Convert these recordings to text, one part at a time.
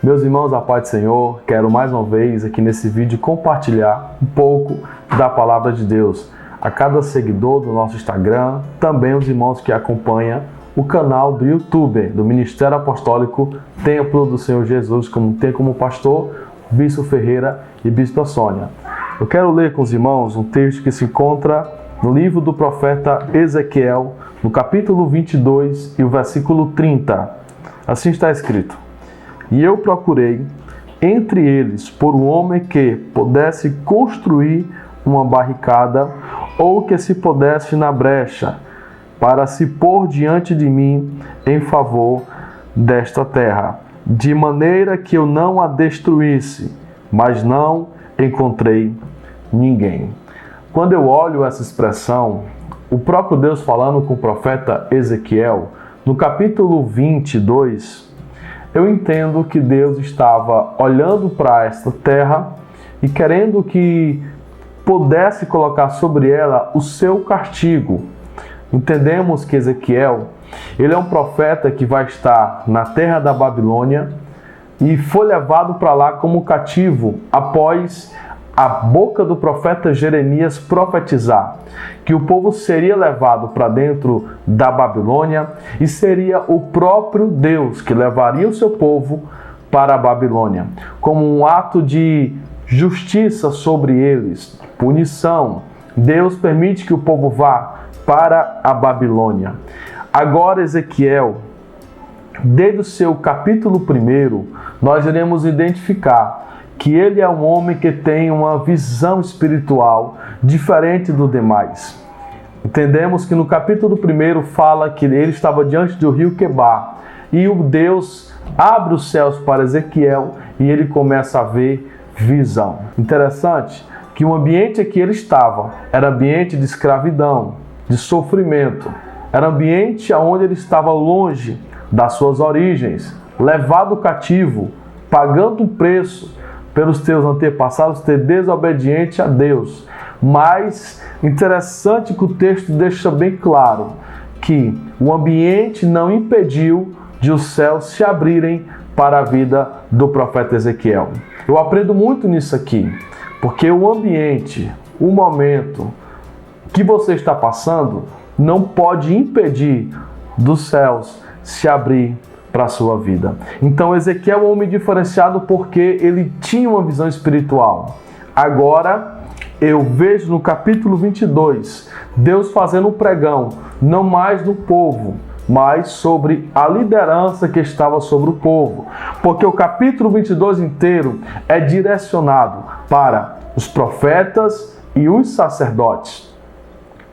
Meus irmãos, a paz do Senhor, quero mais uma vez aqui nesse vídeo compartilhar um pouco da Palavra de Deus a cada seguidor do nosso Instagram, também os irmãos que acompanham o canal do YouTube, do Ministério Apostólico Templo do Senhor Jesus, tem como pastor Bispo Ferreira e Bispa Sônia. Eu quero ler com os irmãos um texto que se encontra no livro do profeta Ezequiel, no capítulo 22 e o versículo 30. Assim está escrito: E eu procurei entre eles por um homem que pudesse construir uma barricada ou que se pudesse na brecha para se pôr diante de mim em favor desta terra, de maneira que eu não a destruísse, mas não encontrei ninguém. Quando eu olho essa expressão, o próprio Deus falando com o profeta Ezequiel, no capítulo 22, eu entendo que Deus estava olhando para esta terra e querendo que pudesse colocar sobre ela o seu castigo. Entendemos que Ezequiel, ele é um profeta que vai estar na terra da Babilônia e foi levado para lá como cativo após a boca do profeta Jeremias profetizar que o povo seria levado para dentro da Babilônia e seria o próprio Deus que levaria o seu povo para a Babilônia, como um ato de justiça sobre eles, punição. Deus permite que o povo vá para a Babilônia. Agora Ezequiel, desde o seu capítulo 1, nós iremos identificar que ele é um homem que tem uma visão espiritual diferente do demais. Entendemos que no capítulo 1 fala que ele estava diante do rio Quebar e o Deus abre os céus para Ezequiel e ele começa a ver visão. Interessante que o ambiente que ele estava era ambiente de escravidão, de sofrimento. Era ambiente onde ele estava longe das suas origens, levado cativo, pagando um preço pelos teus antepassados ter desobediente a Deus. Mas interessante que o texto deixa bem claro que o ambiente não impediu de os céus se abrirem para a vida do profeta Ezequiel. Eu aprendo muito nisso aqui, porque o ambiente, o momento que você está passando não pode impedir dos céus se abrir para a sua vida. Então Ezequiel é um homem diferenciado porque ele tinha uma visão espiritual. Agora eu vejo no capítulo 22 Deus fazendo um pregão, não mais do povo, mas sobre a liderança que estava sobre o povo. Porque o capítulo 22 inteiro é direcionado para os profetas e os sacerdotes.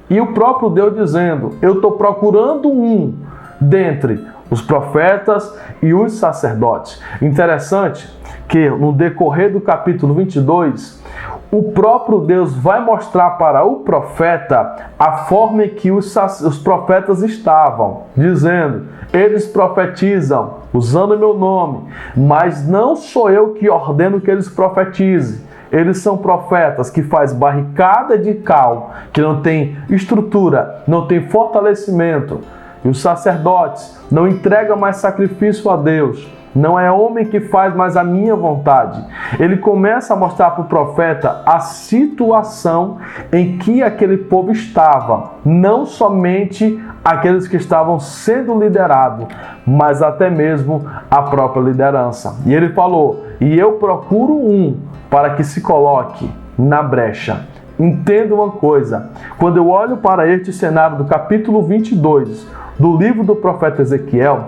E o próprio Deus dizendo: eu estou procurando um dentre os profetas e os sacerdotes. Interessante que no decorrer do capítulo 22, o próprio Deus vai mostrar para o profeta a forma em que os profetas estavam, dizendo: eles profetizam usando meu nome, mas não sou eu que ordeno que eles profetizem. Eles são profetas que faz barricada de cal, que não tem estrutura, não tem fortalecimento. E os sacerdotes não entregam mais sacrifício a Deus. Não é homem que faz mais a minha vontade. Ele começa a mostrar para o profeta a situação em que aquele povo estava. Não somente aqueles que estavam sendo liderados, mas até mesmo a própria liderança. E ele falou: e eu procuro um para que se coloque na brecha. Entenda uma coisa, quando eu olho para este cenário do capítulo 22 do livro do profeta Ezequiel,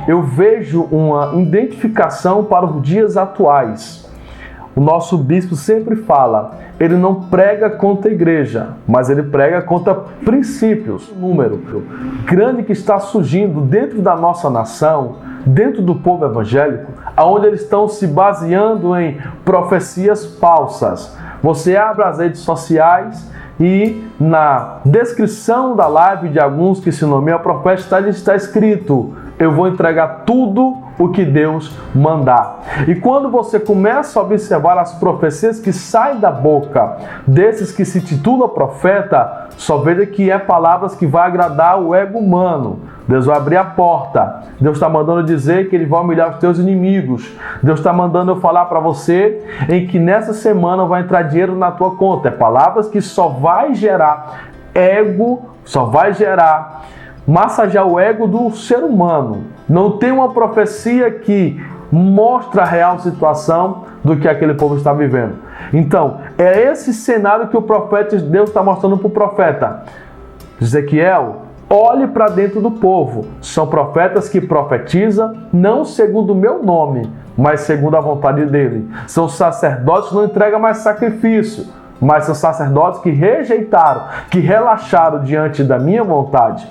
eu vejo uma identificação para os dias atuais. O nosso bispo sempre fala, ele não prega contra a igreja, mas ele prega contra princípios. Um número grande que está surgindo dentro da nossa nação, dentro do povo evangélico, onde eles estão se baseando em profecias falsas. Você abre as redes sociais e na descrição da live de alguns que se nomeiam profeta está escrito: eu vou entregar tudo o que Deus mandar. E quando você começa a observar as profecias que saem da boca desses que se titulam profeta, só veja que é palavras que vai agradar o ego humano. Deus vai abrir a porta. Deus está mandando dizer que Ele vai humilhar os teus inimigos. Deus está mandando eu falar para você em que nessa semana vai entrar dinheiro na tua conta. É palavras que só vai gerar ego, só vai gerar massagear o ego do ser humano. Não tem uma profecia que mostra a real situação do que aquele povo está vivendo. Então, é esse cenário que o profeta de Deus está mostrando para o profeta. Ezequiel, olhe para dentro do povo. São profetas que profetizam não segundo o meu nome, mas segundo a vontade dele. São sacerdotes que não entregam mais sacrifício, mas são sacerdotes que rejeitaram, que relaxaram diante da minha vontade.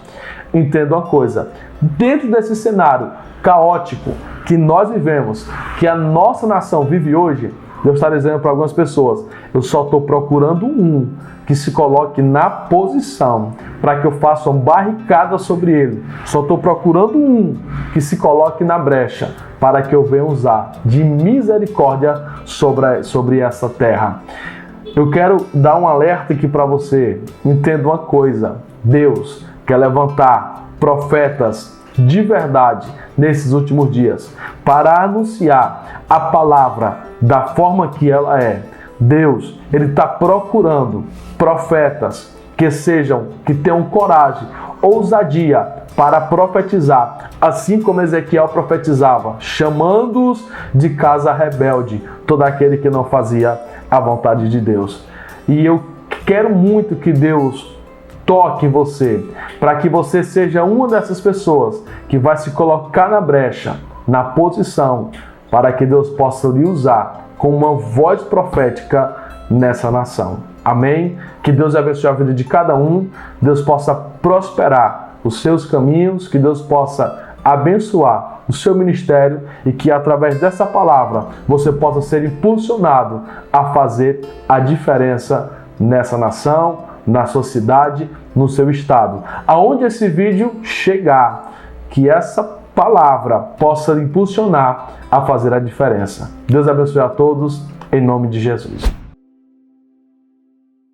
Entenda uma coisa, dentro desse cenário caótico que nós vivemos, que a nossa nação vive hoje, Deus está dizendo para algumas pessoas, eu só estou procurando um que se coloque na posição para que eu faça uma barricada sobre ele. Só estou procurando um que se coloque na brecha para que eu venha usar de misericórdia sobre essa terra. Eu quero dar um alerta aqui para você. Entenda uma coisa, Deus quer levantar profetas de verdade nesses últimos dias para anunciar a palavra da forma que ela é. Deus, Ele está procurando profetas que tenham coragem, ousadia para profetizar, assim como Ezequiel profetizava, chamando-os de casa rebelde, todo aquele que não fazia a vontade de Deus. E eu quero muito que Deus toque em você, para que você seja uma dessas pessoas que vai se colocar na brecha, na posição, para que Deus possa lhe usar como uma voz profética nessa nação. Amém? Que Deus abençoe a vida de cada um, Deus possa prosperar os seus caminhos, que Deus possa abençoar o seu ministério e que através dessa palavra você possa ser impulsionado a fazer a diferença nessa nação, na sua cidade, no seu estado. Aonde esse vídeo chegar, que essa palavra possa impulsionar a fazer a diferença. Deus abençoe a todos, em nome de Jesus.